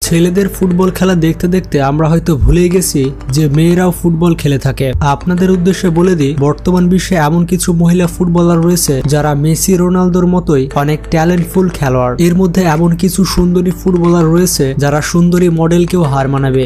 ছেলেদের ফুটবল খেলা দেখতে দেখতে আমরা হয়তো ভুলে গেছি যে মেয়েরাও ফুটবল খেলে থাকে। আপনাদের উদ্দেশ্যে বলে দিই, বর্তমান বিশ্বে এমন কিছু মহিলা ফুটবলার রয়েছে যারা মেসি রোনালদোর মতোই অনেক ট্যালেন্টফুল খেলোয়াড়। এর মধ্যে এমন কিছু সুন্দরী ফুটবলার রয়েছে যারা সুন্দরী মডেলকেও হার মানাবে।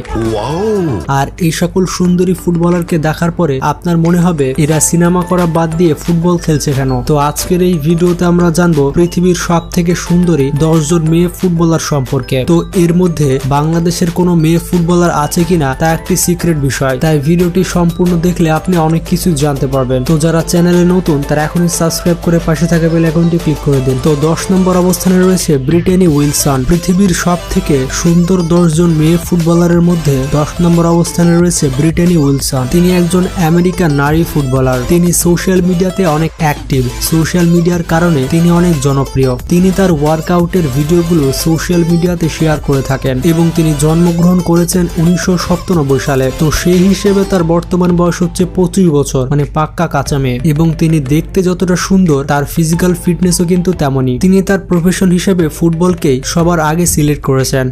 আর এই সকল সুন্দরী ফুটবলারকে দেখার পরে আপনার মনে হবে এরা সিনেমা করা বাদ দিয়ে ফুটবল খেলছে কেন। তো আজকের এই ভিডিওতে আমরা জানবো পৃথিবীর সব থেকে সুন্দরী 10 জন মেয়ে ফুটবলার সম্পর্কে। তো এর মধ্যে বাংলাদেশের কোনো মেয়ে ফুটবলার আছে কিনা তা একটি সিক্রেট বিষয়, তাই ভিডিওটি সম্পূর্ণ দেখলে আপনি অনেক কিছু জানতে পারবেন। তো যারা চ্যানেলে নতুন তারা এখনই সাবস্ক্রাইব করে পাশে থাকা বেল আইকনটি ক্লিক করে দিন। তো 10 নম্বর অবস্থানে রয়েছে ব্রিটেনি উইলসন। পৃথিবীর সব থেকে সুন্দর 10 জন মেয়ে ফুটবলারের মধ্যে 10 নম্বর অবস্থানে রয়েছে ব্রিটেনি উইলসন। তিনি একজন আমেরিকান নারী ফুটবলার। তিনি সোশ্যাল মিডিয়াতে অনেক অ্যাক্টিভ। সোশ্যাল মিডিয়ার কারণে তিনি অনেক জনপ্রিয়। তিনি তার ওয়ার্কআউটের ভিডিওগুলো সোশ্যাল মিডিয়াতে শেয়ার করে থাকেন এবং তিনি জন্মগ্রহণ করেছেন 1997 সালে। তো সেই হিসেবে তার বর্তমান বয়স হচ্ছে 25 বছর, মানে পাক্কা কাঁচা মেয়ে। এবং তিনি দেখতে যতটা সুন্দর তার ফিজিক্যাল ফিটনেসও কিন্তু তেমনই। তিনি তার প্রফেশন হিসেবে ফুটবলকেই সবার আগে সিলেক্ট করেছেন।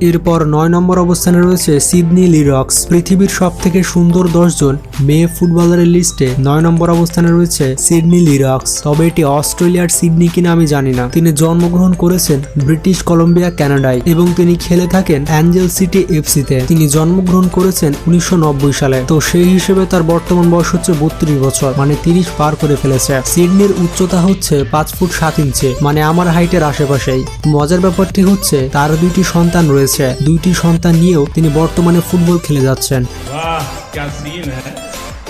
এরপর 9 নম্বর অবস্থানে রয়েছে সিডনি লিরক্স। পৃথিবীর সব থেকে সুন্দর 10 জন মেয়ে ফুটবলারের লিস্টে 9 নম্বর অবস্থানে রয়েছে সিডনি লিরক্স। তবে এটি অস্ট্রেলিয়ার সিডনি কিনা আমি জানি না। তিনি জন্মগ্রহণ করেছেন ব্রিটিশ কলম্বিয়া কানাডায় এবং তিনি খেলে থাকেন অ্যাঞ্জেল সিটি এফসিতে। তিনি জন্মগ্রহণ করেছেন 1990 সালে। তো সেই হিসেবে তার বর্তমান বয়স হচ্ছে 32 বছর, মানে 30 পার করে ফেলেছে। সিডনির উচ্চতা হচ্ছে 5 ফুট 7 ইঞ্চি, মানে আমার হাইটের আশেপাশেই। মজার ব্যাপারটি হচ্ছে তার 2টি সন্তান রয়েছে। 2টি সন্তান নিয়েও তিনি বর্তমানে ফুটবল খেলে যাচ্ছেন।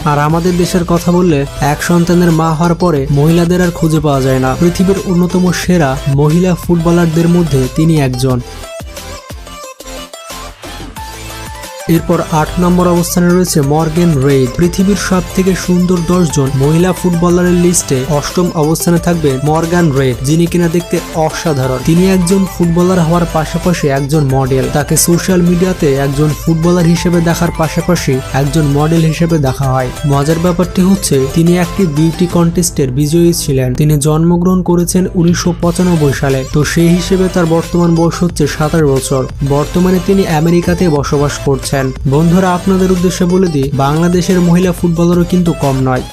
আর আমাদের দেশের কথা বললে, এক সন্তানের মা হওয়ার পরে মহিলাদের আর খুঁজে পাওয়া যায় না। পৃথিবীর অন্যতম সেরা মহিলা ফুটবলারদের মধ্যে তিনি একজন। এরপর 8 নম্বর অবস্থানে রয়েছে মর্গান রেইড। পৃথিবীর সব থেকে সুন্দর 10 জন মহিলা ফুটবলারের লিস্টে 8ম অবস্থানে থাকবে মর্গান রেইড, যিনি কিনা দেখতে অসাধারণ। তিনি একজন ফুটবলার হওয়ার পাশাপাশি একজন মডেল। তাকে সোশ্যাল মিডিয়াতে একজন ফুটবলার হিসেবে দেখার পাশাপাশি একজন মডেল হিসেবে দেখা হয়। মজার ব্যাপারটি হচ্ছে তিনি একটি বিউটি কন্টেস্টের বিজয়ী ছিলেন। তিনি জন্মগ্রহণ করেছেন 1995 সালে। তো সেই হিসেবে তার বর্তমান বয়স হচ্ছে 27 বছর। বর্তমানে তিনি আমেরিকাতে বসবাস করছেন। বন্ধুরা, আপনাদের উদ্দেশ্যে বলে দিই, বাংলাদেশের মহিলা ফুটবলারও কিন্তু কম নয়।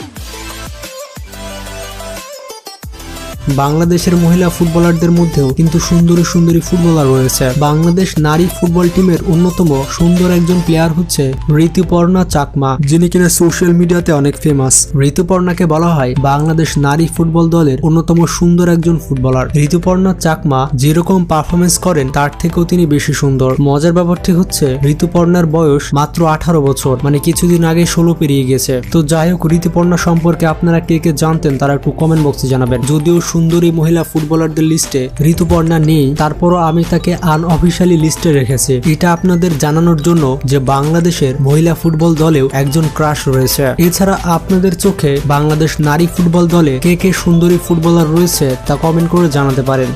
বাংলাদেশের মহিলা ফুটবলারদের মধ্যেও কিন্তু সুন্দরী সুন্দরী ফুটবলার রয়েছে। বাংলাদেশ নারী ফুটবল টিমের অন্যতম সুন্দর একজন প্লেয়ার হচ্ছে ঋতুপর্ণা চাকমা, যিনি কিনা সোশ্যাল মিডিয়াতে অনেক ফেমাস। ঋতুপর্ণাকে বলা হয় বাংলাদেশ নারী ফুটবল দলের অন্যতম সুন্দর একজন ফুটবলার। ঋতুপর্ণা চাকমা যেরকম পারফরমেন্স করেন তার থেকেও তিনি বেশি সুন্দর। মজার ব্যাপারটি হচ্ছে ঋতুপর্ণার বয়স মাত্র 18 বছর, মানে কিছুদিন আগে 16 পেরিয়ে গেছে। তো যাই হোক, ঋতুপর্ণা সম্পর্কে আপনারা কে কে জানতেন তারা একটু কমেন্ট বক্সে জানাবেন। যদিও সুন্দরী মহিলা ফুটবলারদের লিস্টে ঋতুপর্ণা নেই, তারপরও আমি তাকে আনঅফিশিয়ালি লিস্টে রেখেছি। এটা আপনাদের জানানোর জন্য যে বাংলাদেশের মহিলা ফুটবল দলেও একজন ক্রাশ রয়েছে। এছাড়া আপনাদের চোখে বাংলাদেশ নারী ফুটবল দলে কে কে সুন্দরী ফুটবলার রয়েছে তা কমেন্ট করে জানাতে পারেন।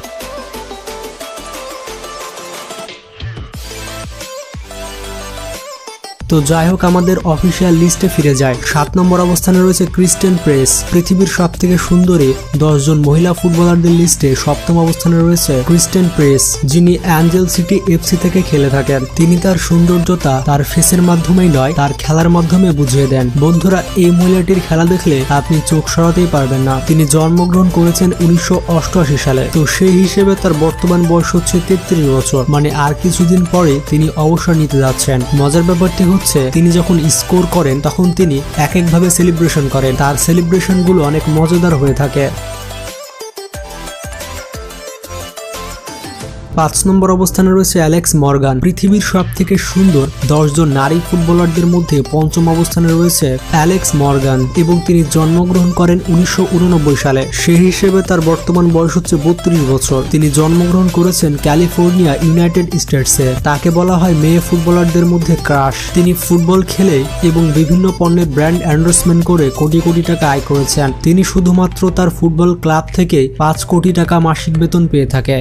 তো যাই হোক, আমাদের অফিসিয়াল লিস্টে ফিরে যায়। 7 নম্বর অবস্থানে রয়েছে ক্রিস্টেন প্রেস। পৃথিবীর সব থেকে সুন্দরী 10 জন মহিলা ফুটবলারদের লিস্টে 7ম অবস্থানে রয়েছে ক্রিস্টেন প্রেস, যিনি অ্যাঞ্জেল সিটি এফসি থেকে খেলে থাকেন। তিনি তার সৌন্দর্যতা তার ফেসের মাধ্যমেই নয়, তার খেলার মাধ্যমে বুঝিয়ে দেন। বন্ধুরা, এই মহিলাটির খেলা দেখলে আপনি চোখ সরাতেই পারবেন না। তিনি জন্মগ্রহণ করেছেন 1988 সালে। তো সেই হিসেবে তার বর্তমান বয়স হচ্ছে 33 বছর, মানে আর কিছুদিন পরে তিনি অবসর নিতে যাচ্ছেন। মজার ব্যাপারটি তিনি যখন স্কোর করেন তখন তিনি এক একভাবে সেলিব্রেশন করেন। তার সেলিব্রেশন গুলো অনেক মজাদার হয়ে থাকে। 5 নম্বর অবস্থানে রয়েছে অ্যালেক্স মর্গান। পৃথিবীর সব থেকে সুন্দর 10 জন নারী ফুটবলারদের মধ্যে 5ম অবস্থানে রয়েছে অ্যালেক্স মর্গান এবং তিনি জন্মগ্রহণ করেন 1989 সালে। সেই হিসেবে তার বর্তমান বয়স হচ্ছে 32 বছর। তিনি জন্মগ্রহণ করেছেন ক্যালিফোর্নিয়া, ইউনাইটেড স্টেটসে। তাকে বলা হয় মেয়ে ফুটবলারদের মধ্যে ক্রাশ। তিনি ফুটবল খেলে এবং বিভিন্ন পণ্যের ব্র্যান্ড এন্ডোর্সমেন্ট করে কোটি কোটি টাকা আয় করেছেন। তিনি শুধুমাত্র তার ফুটবল ক্লাব থেকে 5 কোটি টাকা মাসিক বেতন পেয়ে থাকে।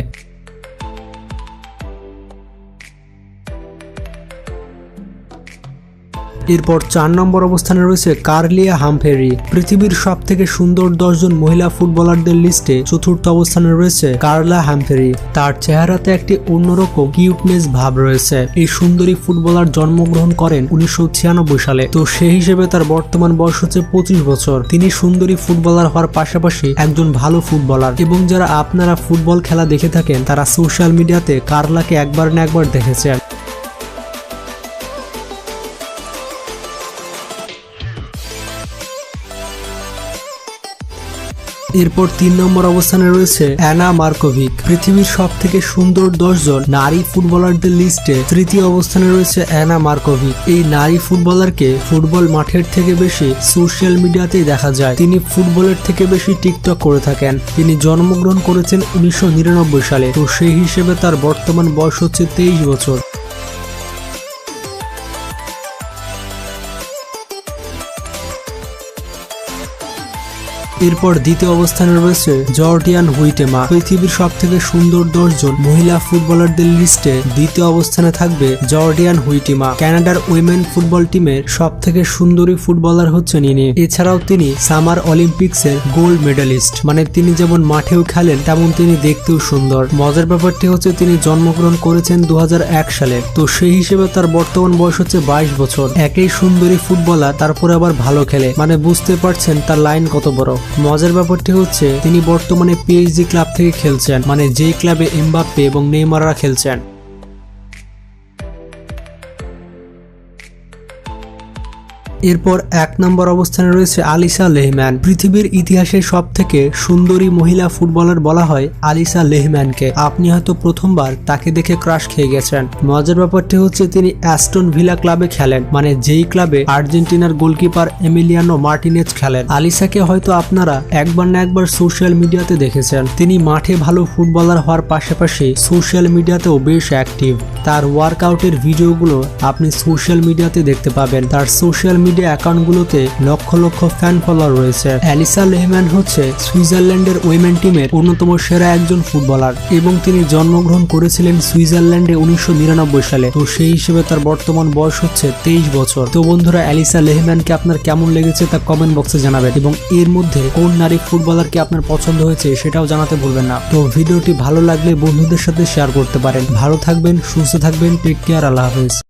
এরপর 4 নম্বর অবস্থানে রয়েছে কার্লিয়া হামফেরি। পৃথিবীর সব থেকে সুন্দর 10 জন মহিলা ফুটবলারদের লিস্টে চতুর্থ অবস্থানে রয়েছে কার্লা হামফেরি। তার চেহারাতে একটি অন্যরকম কিউটনেস ভাব রয়েছে। এই সুন্দরী ফুটবলার জন্মগ্রহণ করেন 1996 সালে। তো সেই হিসেবে তার বর্তমান বয়স হচ্ছে 25 বছর। তিনি সুন্দরী ফুটবলার হওয়ার পাশাপাশি একজন ভালো ফুটবলার, এবং যারা আপনারা ফুটবল খেলা দেখে থাকেন তারা সোশ্যাল মিডিয়াতে কার্লাকে একবার না একবার দেখেছেন। এরপর 3 নম্বর অবস্থানে রয়েছে অ্যানা মার্কোভিক। পৃথিবীর সব থেকে সুন্দর 10 জন নারী ফুটবলারদের লিস্টে তৃতীয় অবস্থানে রয়েছে অ্যানা মার্কোভিক। এই নারী ফুটবলারকে ফুটবল মাঠের থেকে বেশি সোশ্যাল মিডিয়াতেই দেখা যায়। তিনি ফুটবলের থেকে বেশি টিকটক করে থাকেন। তিনি জন্মগ্রহণ করেছেন 1999 সালে। তো সেই হিসেবে তার বর্তমান বয়স হচ্ছে 23 বছর। এরপর দ্বিতীয় অবস্থানে রয়েছে জর্ডিয়ান হুইটেমা। পৃথিবীর সব থেকে সুন্দর 10 জন মহিলা ফুটবলারদের লিস্টে দ্বিতীয় অবস্থানে থাকবে জর্ডিয়ান হুইটেমা। কানাডার উইমেন ফুটবল টিমের সব থেকে সুন্দরী ফুটবলার হচ্ছেন ইনি। এছাড়াও তিনি সামার অলিম্পিক্সের গোল্ড মেডালিস্ট। মানে তিনি যেমন মাঠেও খেলেন তেমন তিনি দেখতেও সুন্দর। মজার ব্যাপারটি হচ্ছে তিনি জন্মগ্রহণ করেছেন 2001 সালে। তো সেই হিসেবে তার বর্তমান বয়স হচ্ছে 22 বছর। একই সুন্দরী ফুটবলার, তারপরে আবার ভালো খেলে, মানে বুঝতে পারছেন তার লাইন কত বড়। মজার ব্যাপারটি হচ্ছে তিনি বর্তমানে পিএসজি ক্লাব থেকে খেলছেন, মানে যেই ক্লাবে এমবাপ্পে এবং নেইমাররা খেলছেন। এরপর 1 নম্বর অবস্থানে রয়েছে আলিসা লেহম্যান। পৃথিবীর ইতিহাসে সব থেকে সুন্দরী মহিলা ফুটবলার বলা হয় আলিসা লেহম্যানকে। আপনি হয়তো প্রথমবার তাকে দেখে ক্রাশ খেয়ে গেছেন। মজার ব্যাপারটি হচ্ছে তিনি অ্যাস্টন ভিলা ক্লাবে খেলেন, মানে যেই ক্লাবে আর্জেন্টিনার গোলকিপার এমিলিয়ানো মার্টিনেজ খেলেন। আলিসাকে হয়তো আপনারা একবার না একবার সোশ্যাল মিডিয়াতে দেখেছেন। তিনি মাঠে ভালো ফুটবলার হওয়ার পাশাপাশি সোশ্যাল মিডিয়াতেও বেশ অ্যাক্টিভ। তার ওয়ার্কআউটের ভিডিওগুলো আপনি সোশ্যাল মিডিয়াতে দেখতে পাবেন। তার social media অ্যাকাউন্টগুলোতে lakh lakh fan follower রয়েছে। অ্যালিসা লেহম্যান হচ্ছে সুইজারল্যান্ডের উইমেন টিমের অন্যতম সেরা একজন ফুটবলার, এবং তিনি জন্মগ্রহণ করেছিলেন সুইজারল্যান্ডে 1999 সালে। তো সেই হিসেবে তার বর্তমান বয়স হচ্ছে 23 বছর। তো বন্ধুরা, অ্যালিসা লেহম্যানকে আপনার কেমন লেগেছে তা কমেন্ট বক্সে জানাবেন, এবং এর মধ্যে কোন নারী ফুটবলারকে আপনার পছন্দ হয়েছে সেটাও জানাতে ভুলবেন না। তো ভিডিওটি ভালো লাগলে বন্ধুদের সাথে শেয়ার করতে পারেন। ভালো থাকবেন, সুস্থ থাকবেন, টেক কেয়ার, আল্লাহ হাফেজ।